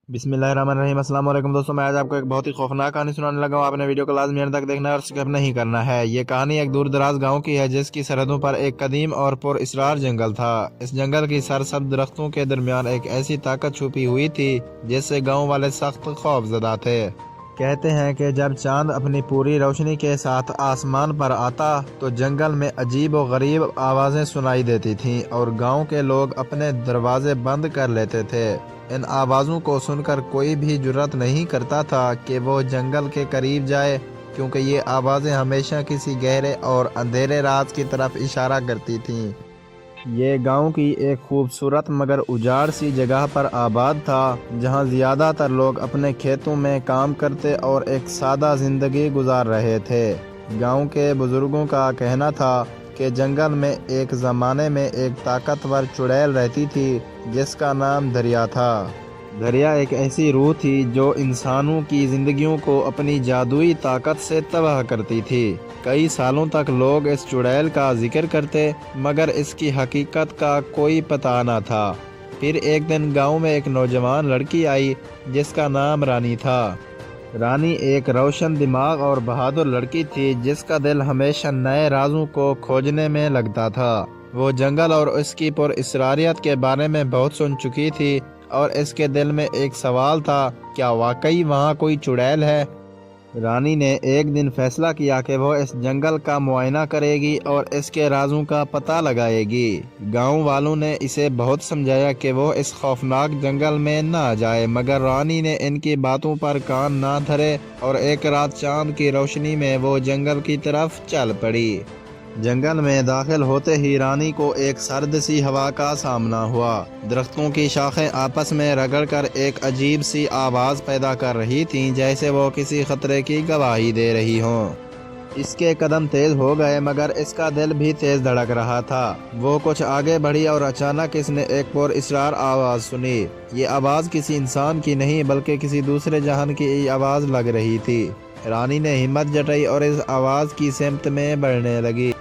बिस्मिल्लाहिर्रहमानिर्रहीम। अस्सलाम वालेकुम दोस्तों, मैं आज आपको एक बहुत ही खौफनाक कहानी सुनाने लगा हूँ। आपने वीडियो को लाजमी अंत तक देखना है और स्किप नहीं करना है। ये कहानी एक दूर दराज गाँव की है जिसकी सरहदों पर एक कदीम और पुरअसरार जंगल था। इस जंगल की सरसब्ज दरख्तों के दरमियान एक ऐसी ताकत छुपी हुई थी जिससे गाँव वाले सख्त खौफजदा थे। कहते हैं कि जब चांद अपनी पूरी रोशनी के साथ आसमान पर आता तो जंगल में अजीब और गरीब आवाज़ें सुनाई देती थीं और गांव के लोग अपने दरवाजे बंद कर लेते थे। इन आवाज़ों को सुनकर कोई भी जुर्रत नहीं करता था कि वो जंगल के करीब जाए, क्योंकि ये आवाज़ें हमेशा किसी गहरे और अंधेरे राज की तरफ इशारा करती थीं। ये गांव की एक खूबसूरत मगर उजाड़ सी जगह पर आबाद था, जहां ज़्यादातर लोग अपने खेतों में काम करते और एक सादा ज़िंदगी गुजार रहे थे। गांव के बुज़ुर्गों का कहना था कि जंगल में एक ज़माने में एक ताकतवर चुड़ैल रहती थी जिसका नाम दरिया था। दरिया एक ऐसी रूह थी जो इंसानों की जिंदगियों को अपनी जादुई ताकत से तबाह करती थी। कई सालों तक लोग इस चुड़ैल का जिक्र करते, मगर इसकी हकीकत का कोई पता न था। फिर एक दिन गांव में एक नौजवान लड़की आई जिसका नाम रानी था। रानी एक रोशन दिमाग और बहादुर लड़की थी जिसका दिल हमेशा नए राजों को खोजने में लगता था। वो जंगल और उसकी पुरअसरारियत के बारे में बहुत सुन चुकी थी और इसके दिल में एक सवाल था, क्या वाकई वहाँ कोई चुड़ैल है? रानी ने एक दिन फैसला किया कि वो इस जंगल का मुआयना करेगी और इसके राजों का पता लगाएगी। गांव वालों ने इसे बहुत समझाया कि वो इस खौफनाक जंगल में ना जाए, मगर रानी ने इनकी बातों पर कान ना धरे और एक रात चांद की रोशनी में वो जंगल की तरफ चल पड़ी। जंगल में दाखिल होते ही रानी को एक सर्द सी हवा का सामना हुआ। दरख्तों की शाखें आपस में रगड़कर एक अजीब सी आवाज़ पैदा कर रही थीं, जैसे वो किसी खतरे की गवाही दे रही हों। इसके कदम तेज हो गए, मगर इसका दिल भी तेज धड़क रहा था। वो कुछ आगे बढ़ी और अचानक इसने एक पुरअसरार आवाज़ सुनी। ये आवाज़ किसी इंसान की नहीं बल्कि किसी दूसरे जहान की आवाज़ लग रही थी। रानी ने हिम्मत जुटाई और इस आवाज़ की सिमत में बढ़ने लगी।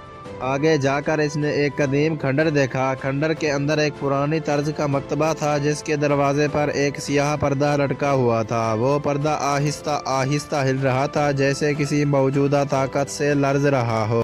आगे जाकर इसने एक कदीम खंडर देखा। खंडर के अंदर एक पुरानी तर्ज का मकतबा था जिसके दरवाजे पर एक सियाह पर्दा लटका हुआ था। वो पर्दा आहिस्ता आहिस्ता हिल रहा था, जैसे किसी मौजूदा ताकत से लर्ज रहा हो।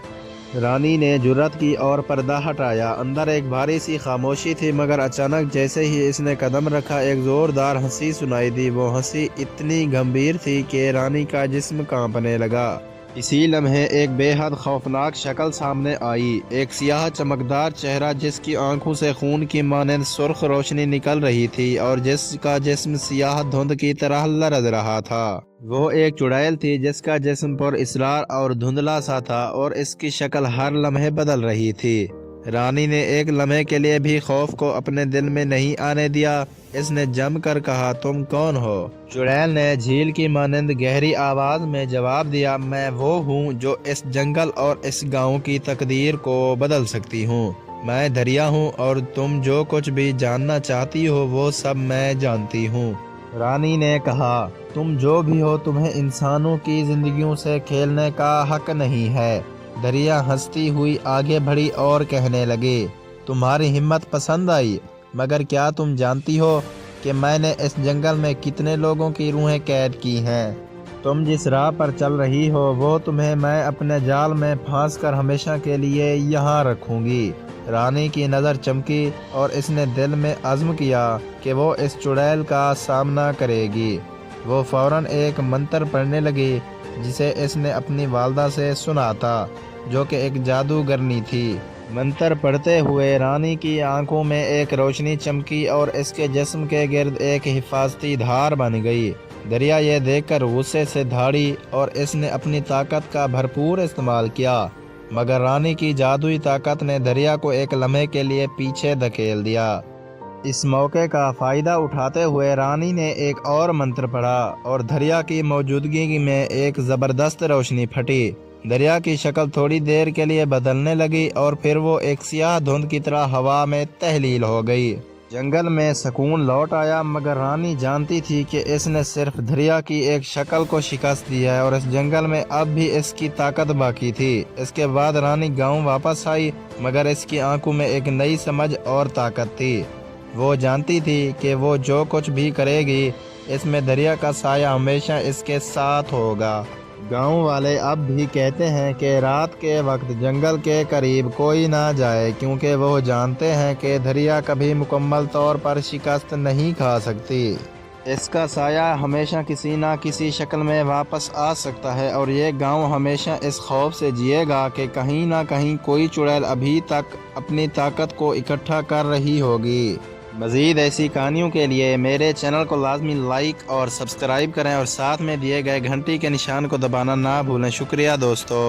रानी ने जुर्रत की और पर्दा हटाया। अंदर एक भारी सी खामोशी थी, मगर अचानक जैसे ही इसने कदम रखा एक जोरदार हंसी सुनाई दी। वो हंसी इतनी गंभीर थी कि रानी का जिस्म कांपने लगा। इसी लम्हे एक बेहद खौफनाक शक्ल सामने आई। एक सियाह चमकदार चेहरा जिसकी आंखों से खून की मानंद सुर्ख रोशनी निकल रही थी और जिसका जिस्म सियाह धुंध की तरह लरज रहा था। वो एक चुड़ैल थी जिसका जिस्म पुरअसरार और धुंधला सा था और इसकी शक्ल हर लम्हे बदल रही थी। रानी ने एक लम्हे के लिए भी खौफ को अपने दिल में नहीं आने दिया। इसने जमकर कहा, तुम कौन हो? चुड़ैल ने झील की मानंद गहरी आवाज में जवाब दिया, मैं वो हूँ जो इस जंगल और इस गांव की तकदीर को बदल सकती हूँ। मैं दरिया हूँ और तुम जो कुछ भी जानना चाहती हो वो सब मैं जानती हूँ। रानी ने कहा, तुम जो भी हो, तुम्हें इंसानों की जिंदगियों से खेलने का हक नहीं है। दरिया हंसती हुई आगे बढ़ी और कहने लगी, तुम्हारी हिम्मत पसंद आई, मगर क्या तुम जानती हो कि मैंने इस जंगल में कितने लोगों की रूहें कैद की हैं? तुम जिस राह पर चल रही हो वो तुम्हें मैं अपने जाल में फांस कर हमेशा के लिए यहाँ रखूंगी। रानी की नज़र चमकी और इसने दिल में अज़्म किया कि वो इस चुड़ैल का सामना करेगी। वो फौरन एक मंत्र पढ़ने लगी जिसे इसने अपनी वालदा से सुना था, जो कि एक जादूगरनी थी। मंत्र पढ़ते हुए रानी की आंखों में एक रोशनी चमकी और इसके जिस्म के गिर्द एक हिफाजती धार बन गई। दरिया ये देखकर गुस्से से धाड़ी और इसने अपनी ताकत का भरपूर इस्तेमाल किया, मगर रानी की जादुई ताकत ने दरिया को एक लम्हे के लिए पीछे धकेल दिया। इस मौके का फ़ायदा उठाते हुए रानी ने एक और मंत्र पढ़ा और दरिया की मौजूदगी में एक ज़बरदस्त रोशनी फटी। दरिया की शक्ल थोड़ी देर के लिए बदलने लगी और फिर वो एक सियाह धुंध की तरह हवा में तहलील हो गई। जंगल में सुकून लौट आया, मगर रानी जानती थी कि इसने सिर्फ दरिया की एक शक्ल को शिकस्त दी है और इस जंगल में अब भी इसकी ताकत बाकी थी। इसके बाद रानी गांव वापस आई, मगर इसकी आंखों में एक नई समझ और ताकत थी। वो जानती थी कि वो जो कुछ भी करेगी اس میں دریا کا سایہ ہمیشہ اس کے ساتھ ہوگا۔ گاؤں والے اب بھی کہتے ہیں کہ رات کے وقت جنگل کے قریب کوئی نہ جائے، کیونکہ وہ جانتے ہیں کہ دریا کبھی مکمل طور پر شکست نہیں کھا سکتی۔ اس کا سایہ ہمیشہ کسی نہ کسی شکل میں واپس آ سکتا ہے، اور یہ گاؤں ہمیشہ اس خوف سے جیے گا کہ کہیں نہ کہیں کوئی چڑیل ابھی تک اپنی طاقت کو اکٹھا کر رہی ہوگی۔ مزید ایسی کہانیوں کے لیے میرے چینل کو لازمی لائک اور سبسکرائب کریں، اور ساتھ میں دیے گئے گھنٹی کے نشان کو دبانا نہ بھولیں۔ شکریہ دوستو۔